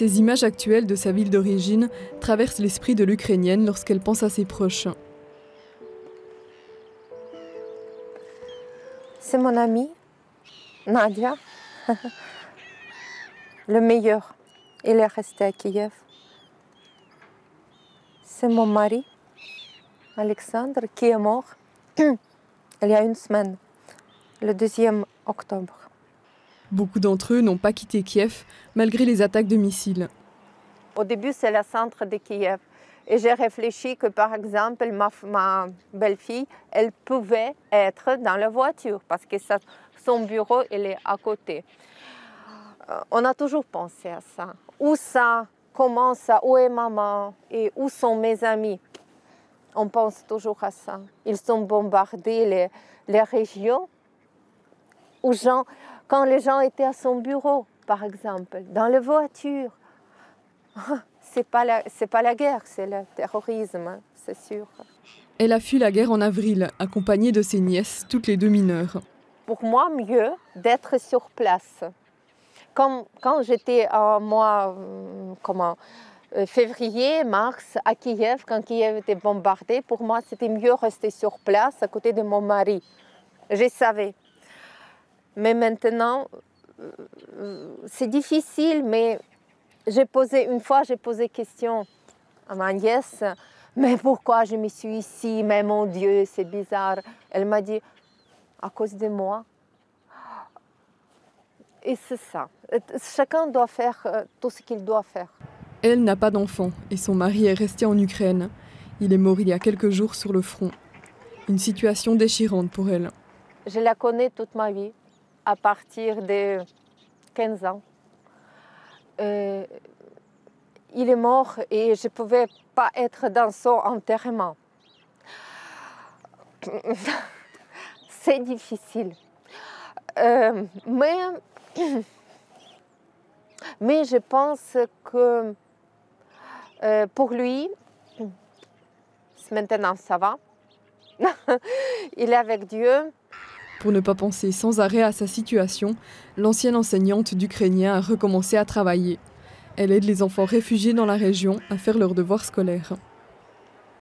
Ces images actuelles de sa ville d'origine traversent l'esprit de l'Ukrainienne lorsqu'elle pense à ses proches. C'est mon amie, Nadia, le meilleur. Il est resté à Kiev. C'est mon mari, Alexandre, qui est mort il y a une semaine, le 2e octobre. Beaucoup d'entre eux n'ont pas quitté Kiev malgré les attaques de missiles. Au début, c'est le centre de Kiev. Et j'ai réfléchi que, par exemple, ma belle-fille, elle pouvait être dans la voiture parce que son bureau, il est à côté. On a toujours pensé à ça. Où ça? Comment ça? Où est maman? Et où sont mes amis? On pense toujours à ça. Ils ont bombardé les régions où quand les gens étaient à son bureau, par exemple, dans la voiture. C'est pas la guerre, c'est le terrorisme, c'est sûr. Elle a fui la guerre en avril, accompagnée de ses nièces, toutes les 2 mineures. Pour moi, mieux d'être sur place. Quand j'étais en mois février, mars, à Kiev, quand Kiev était bombardé, pour moi, c'était mieux rester sur place à côté de mon mari. Je savais. Mais maintenant, c'est difficile, mais une fois, j'ai posé question à ma nièce, mais pourquoi je me suis ici? Mais mon Dieu, c'est bizarre. Elle m'a dit, à cause de moi. Et c'est ça. Chacun doit faire tout ce qu'il doit faire. Elle n'a pas d'enfant et son mari est resté en Ukraine. Il est mort il y a quelques jours sur le front. Une situation déchirante pour elle. Je la connais toute ma vie, à partir de 15 ans. Il est mort et je ne pouvais pas être dans son enterrement. C'est difficile. Mais je pense que pour lui, maintenant ça va. Il est avec Dieu. Pour ne pas penser sans arrêt à sa situation, l'ancienne enseignante d'ukrainien a recommencé à travailler. Elle aide les enfants réfugiés dans la région à faire leurs devoirs scolaires.